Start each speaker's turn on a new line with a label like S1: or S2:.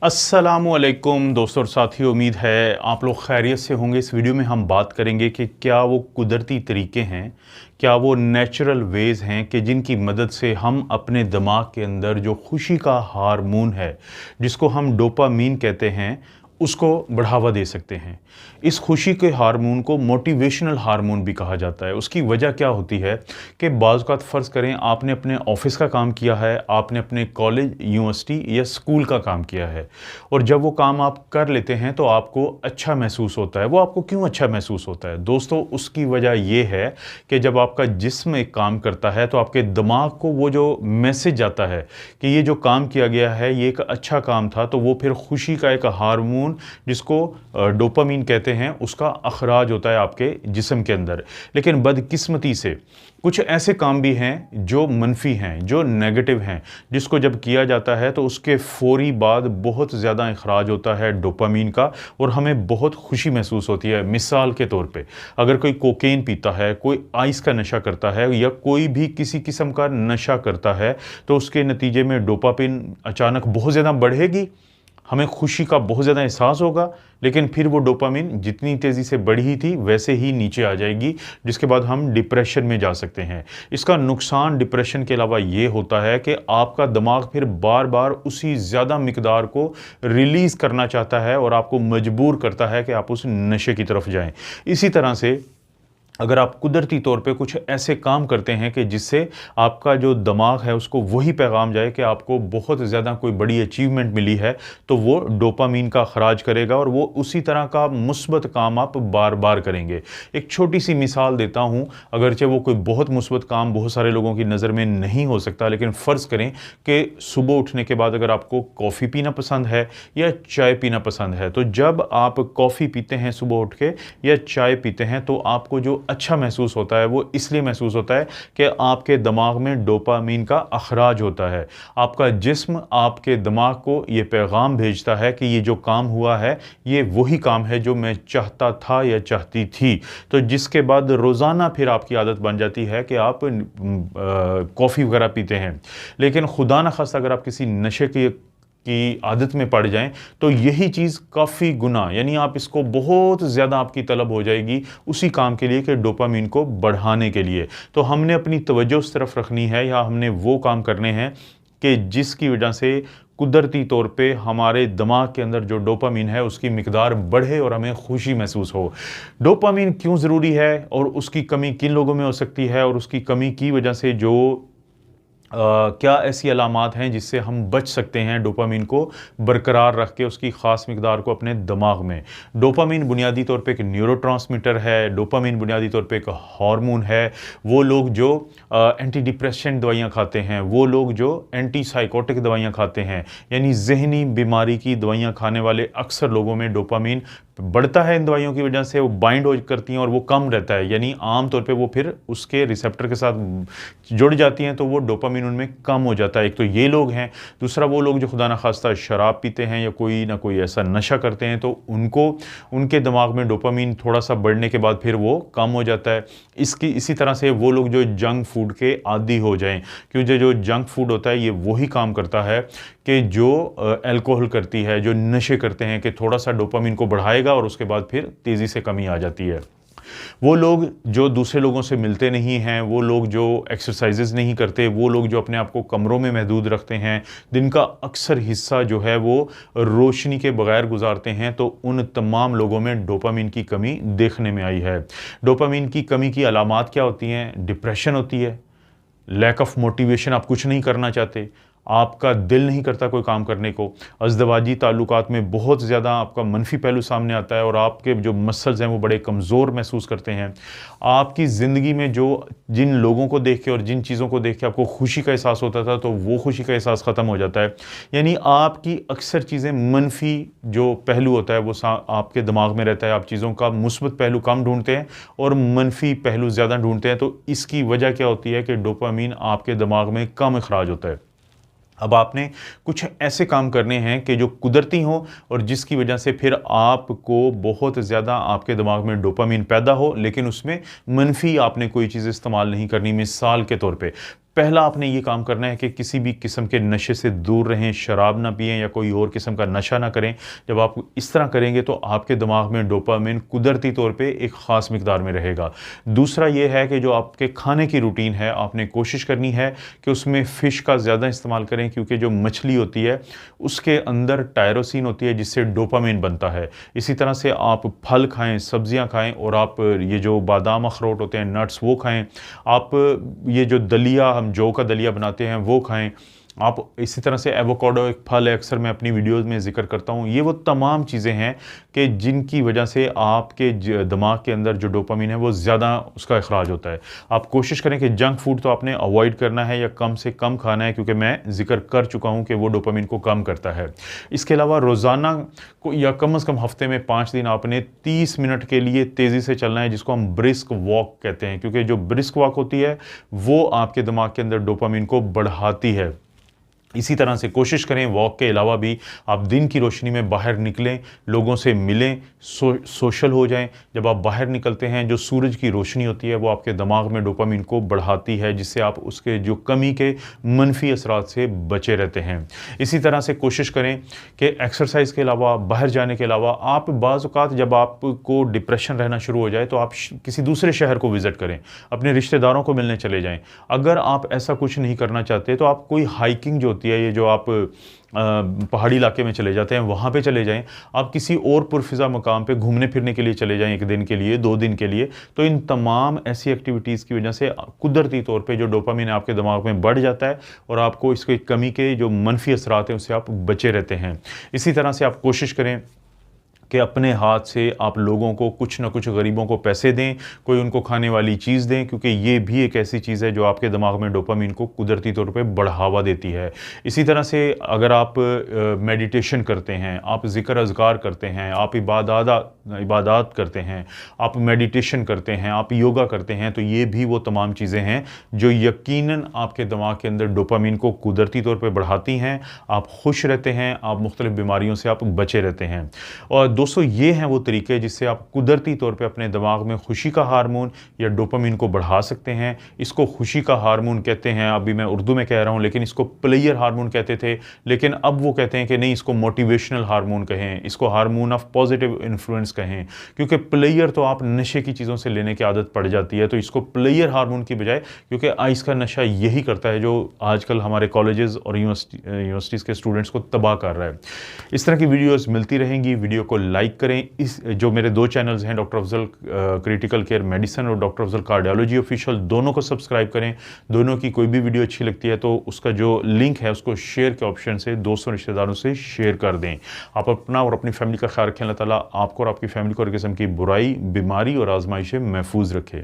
S1: अस्सलामुअलैकुम दोस्तों और साथियों, उम्मीद है आप लोग खैरियत से होंगे। इस वीडियो में हम बात करेंगे कि क्या वो कुदरती तरीके हैं, क्या वो नेचुरल वेज़ हैं कि जिनकी मदद से हम अपने दिमाग के अंदर जो खुशी का हार्मोन है, जिसको हम डोपामीन कहते हैं, उसको बढ़ावा दे सकते हैं। इस खुशी के हार्मोन को मोटिवेशनल हार्मोन भी कहा जाता है। उसकी वजह क्या होती है कि बाज़ औक़ात फ़र्ज़ करें आपने अपने ऑफ़िस का काम किया है, आपने अपने कॉलेज, यूनिवर्सिटी या स्कूल का काम किया है और जब वो काम आप कर लेते हैं तो आपको अच्छा महसूस होता है। वो आपको क्यों अच्छा महसूस होता है? दोस्तों, उसकी वजह ये है कि जब आपका जिस्म एक काम करता है तो आपके दिमाग को वो जो मैसेज जाता है कि ये जो काम किया गया है ये एक अच्छा काम था, तो वो फिर खुशी का एक हार्मोन जिसको डोपामीन कहते हैं उसका अखराज होता है आपके जिस्म के अंदर। लेकिन बदकिस्मती से कुछ ऐसे काम भी हैं जो मनफी हैं, जो नेगेटिव हैं, जिसको जब किया जाता है तो उसके फ़ौरी बाद बहुत ज़्यादा अखराज होता है डोपामीन का और हमें बहुत खुशी महसूस होती है। मिसाल के तौर पे अगर कोई कोकेन पीता है, कोई आइस का नशा करता है या कोई भी किसी किस्म का नशा करता है तो उसके नतीजे में डोपामीन अचानक बहुत ज़्यादा बढ़ेगी, हमें खुशी का बहुत ज़्यादा एहसास होगा, लेकिन फिर वो डोपामीन जितनी तेज़ी से बढ़ी थी वैसे ही नीचे आ जाएगी, जिसके बाद हम डिप्रेशन में जा सकते हैं। इसका नुकसान डिप्रेशन के अलावा ये होता है कि आपका दिमाग फिर बार बार उसी ज़्यादा मिकदार को रिलीज़ करना चाहता है और आपको मजबूर करता है कि आप उस नशे की तरफ जाएं। इसी तरह से अगर आप कुदरती तौर पे कुछ ऐसे काम करते हैं कि जिससे आपका जो दिमाग है उसको वही पैगाम जाए कि आपको बहुत ज़्यादा कोई बड़ी अचीवमेंट मिली है, तो वो डोपामीन का खराज करेगा और वो उसी तरह का मुस्बत काम आप बार बार करेंगे। एक छोटी सी मिसाल देता हूँ, अगरचे वो कोई बहुत मुस्बत काम बहुत सारे लोगों की नज़र में नहीं हो सकता, लेकिन फ़र्ज़ करें कि सुबह उठने के बाद अगर आपको कॉफ़ी पीना पसंद है या चाय पीना पसंद है, तो जब आप कॉफ़ी पीते हैं सुबह उठ के या चाय पीते हैं तो आपको जो अच्छा महसूस होता है वो इसलिए महसूस होता है कि आपके दिमाग में डोपामीन का अखराज होता है। आपका जिस्म आपके दिमाग को ये पैगाम भेजता है कि ये जो काम हुआ है ये वही काम है जो मैं चाहता था या चाहती थी। तो जिसके बाद रोज़ाना फिर आपकी आदत बन जाती है कि आप कॉफ़ी वगैरह पीते हैं। लेकिन खुदा न खास्ता अगर आप किसी नशे की आदत में पड़ जाएं तो यही चीज़ काफ़ी गुना, यानी आप इसको बहुत ज़्यादा आपकी तलब हो जाएगी उसी काम के लिए कि डोपामीन को बढ़ाने के लिए। तो हमने अपनी तवज्जो उस तरफ रखनी है या हमने वो काम करने हैं कि जिसकी वजह से कुदरती तौर पे हमारे दिमाग के अंदर जो डोपामीन है उसकी मिकदार बढ़े और हमें खुशी महसूस हो। डोपामीन क्यों ज़रूरी है और उसकी कमी किन लोगों में हो सकती है और उसकी कमी की वजह से जो क्या ऐसी अलामात हैं जिससे हम बच सकते हैं डोपामीन को बरकरार रख के उसकी ख़ास मिकदार को अपने दिमाग में। डोपामीन बुनियादी तौर पे एक न्यूरोट्रांसमीटर है, डोपामीन बुनियादी तौर पे एक हार्मोन है। वो लोग जो एंटी डिप्रेसेंट दवाइयाँ खाते हैं, वो लोग जो एंटी साइकोटिक दवाइयाँ खाते हैं, यानी ज़हनी बीमारी की दवाइयाँ खाने वाले अक्सर लोगों में डोपामीन बढ़ता है। इन दवाइयों की वजह से वो बाइंड हो करती हैं और वो कम रहता है, यानी आम तौर पे वो फिर उसके रिसेप्टर के साथ जुड़ जाती हैं तो वो डोपामीन उनमें कम हो जाता है। एक तो ये लोग हैं, दूसरा वो लोग जो खुदा न खास्ता शराब पीते हैं या कोई ना कोई ऐसा नशा करते हैं तो उनको उनके दिमाग में डोपामीन थोड़ा सा बढ़ने के बाद फिर वो कम हो जाता है। इसी तरह से वो लोग जो जंक फूड के आदी हो जाएं, क्योंकि जो जंक फूड होता है ये वही काम करता है कि जो अल्कोहल करती है, जो नशे करते हैं, कि थोड़ा सा डोपामीन को बढ़ाएगा और उसके बाद फिर तेज़ी से कमी आ जाती है। वो लोग जो दूसरे लोगों से मिलते नहीं हैं, वो लोग जो एक्सरसाइजेज़ नहीं करते, वो लोग जो अपने आप को कमरों में महदूद रखते हैं, दिन का अक्सर हिस्सा जो है वो रोशनी के बगैर गुजारते हैं, तो उन तमाम लोगों में डोपामीन की कमी देखने में आई है। डोपामीन की कमी की अलामात क्या होती हैं? डिप्रेशन होती है, लैक ऑफ मोटिवेशन, आप कुछ नहीं करना चाहते, आपका दिल नहीं करता कोई काम करने को, अज़दवाजी ताल्लुकात में बहुत ज़्यादा आपका मनफी पहलू सामने आता है और आपके जो मसल्स हैं वो बड़े कमज़ोर महसूस करते हैं। आपकी ज़िंदगी में जो जिन लोगों को देख के और जिन चीज़ों को देख के आपको खुशी का एहसास होता था तो वो खुशी का एहसास ख़त्म हो जाता है। यानी आपकी अक्सर चीज़ें मनफी जो पहलू होता है वो आपके दिमाग में रहता है, आप चीज़ों का मुस्बत पहलू कम ढूंढते हैं और मनफी पहलू ज़्यादा ढूंढते हैं। तो इसकी वजह क्या होती है कि डोपामीन आपके दिमाग में कम अखराज होता है। अब आपने कुछ ऐसे काम करने हैं कि जो कुदरती हों और जिसकी वजह से फिर आपको बहुत ज़्यादा आपके दिमाग में डोपामीन पैदा हो, लेकिन उसमें मनफी आपने कोई चीज़ इस्तेमाल नहीं करनी। मिसाल के तौर पे पहला आपने ये काम करना है कि किसी भी किस्म के नशे से दूर रहें, शराब ना पिएँ या कोई और किस्म का नशा ना करें। जब आप इस तरह करेंगे तो आपके दिमाग में डोपामिन कुदरती तौर पे एक ख़ास मिक़दार में रहेगा। दूसरा ये है कि जो आपके खाने की रूटीन है, आपने कोशिश करनी है कि उसमें फ़िश का ज़्यादा इस्तेमाल करें, क्योंकि जो मछली होती है उसके अंदर टायरोसिन होती है जिससे डोपामिन बनता है। इसी तरह से आप फल खाएँ, सब्ज़ियाँ खाएँ और आप ये जो बादाम अखरोट होते हैं, नट्स, वो खाएँ। आप ये जो दलिया, हम जौ का दलिया बनाते हैं, वो खाएँ। आप इसी तरह से एवोकाडो एक फल है, अक्सर मैं अपनी वीडियोज़ में ज़िक्र करता हूँ। ये वो तमाम चीज़ें हैं कि जिनकी वजह से आपके दिमाग के अंदर जो डोपामिन है वो ज़्यादा उसका इखराज होता है। आप कोशिश करें कि जंक फूड तो आपने अवॉइड करना है या कम से कम खाना है, क्योंकि मैं ज़िक्र कर चुका हूँ कि वो डोपामिन को कम करता है। इसके अलावा रोज़ाना को या कम से कम हफ़्ते में 5 दिन आपने 30 मिनट के लिए तेज़ी से चलना है, जिसको हम ब्रिस्क वॉक कहते हैं, क्योंकि जो ब्रिस्क वॉक होती है वो आपके दिमाग के अंदर डोपामिन को बढ़ाती है। इसी तरह से कोशिश करें वॉक के अलावा भी आप दिन की रोशनी में बाहर निकलें, लोगों से मिलें, सोशल हो जाएं। जब आप बाहर निकलते हैं, जो सूरज की रोशनी होती है वो आपके दिमाग में डोपामिन को बढ़ाती है, जिससे आप उसके जो कमी के मनफी असरात से बचे रहते हैं। इसी तरह से कोशिश करें कि एक्सरसाइज के अलावा, बाहर जाने के अलावा, आप बाज़ औक़ात जब आपको डिप्रेशन रहना शुरू हो जाए तो आप किसी दूसरे शहर को विज़िट करें, अपने रिश्तेदारों को मिलने चले जाएँ। अगर आप ऐसा कुछ नहीं करना चाहते तो आप कोई हाइकिंग जो होती है, ये जो आप पहाड़ी इलाके में चले जाते हैं, वहाँ पे चले जाएँ। आप किसी और पुरफ़िज़ा मकाम पे घूमने फिरने के लिए चले जाएँ, 1 दिन के लिए, 2 दिन के लिए। तो इन तमाम ऐसी एक्टिविटीज़ की वजह से कुदरती तौर पे जो डोपामिन है आपके दिमाग में बढ़ जाता है और आपको इसकी कमी के जो मनफ़ी असरात हैं उससे आप बचे रहते हैं। इसी तरह से आप कोशिश करें कि अपने हाथ से आप लोगों को कुछ ना कुछ, गरीबों को पैसे दें, कोई उनको खाने वाली चीज़ दें, क्योंकि ये भी एक ऐसी चीज़ है जो आपके दिमाग में डोपामिन को कुदरती तौर पे बढ़ावा देती है। इसी तरह से अगर आप मेडिटेशन करते हैं, आप ज़िक्र अज़कार करते हैं, आप इबादत करते हैं, आप मेडिटेशन करते हैं, आप योगा करते हैं, तो ये भी वो तमाम चीज़ें हैं जो यकीनन आपके दिमाग के अंदर डोपामिन को कुदरती तौर पे बढ़ाती हैं। आप खुश रहते हैं, आप मुख्तलिफ़ बीमारियों से आप बचे रहते हैं। और दोस्तों, ये हैं वो तरीके जिससे आप कुदरती तौर पे अपने दिमाग में खुशी का हार्मोन या डोपामिन को बढ़ा सकते हैं। इसको खुशी का हार्मोन कहते हैं, अभी मैं उर्दू में कह रहा हूँ, लेकिन इसको प्लेयर हार्मोन कहते थे, लेकिन अब वो कहते हैं कि नहीं, इसको मोटिवेशनल हार्मोन कहें, इसको हार्मोन ऑफ पॉजिटिव इन्फ्लुएंस कहें, क्योंकि प्लेयर तो आप नशे की चीज़ों से लेने की आदत पड़ जाती है, तो इसको प्लेयर हार्मोन की बजाय, क्योंकि आइस का नशा यही करता है जो आजकल हमारे कॉलेजेस और यूनिवर्सिटीज़ के स्टूडेंट्स को तबाह कर रहा है। इस तरह की वीडियोज़ मिलती रहेंगी। वीडियो को लाइक करें। इस जो मेरे 2 चैनल्स हैं, doctor Afzal critical care medicine और डॉक्टर अफजल कार्डियोलॉजी ऑफिशियल, दोनों को सब्सक्राइब करें। दोनों की कोई भी वीडियो अच्छी लगती है तो उसका जो लिंक है उसको शेयर के ऑप्शन से दोस्तों, रिश्तेदारों से शेयर कर दें। आप अपना और अपनी फैमिली का ख्याल रखें। अल्लाह ताला आपको और आपकी फैमिली को हर किस्म की बुराई, बीमारी और आजमाइश से महफूज रखे।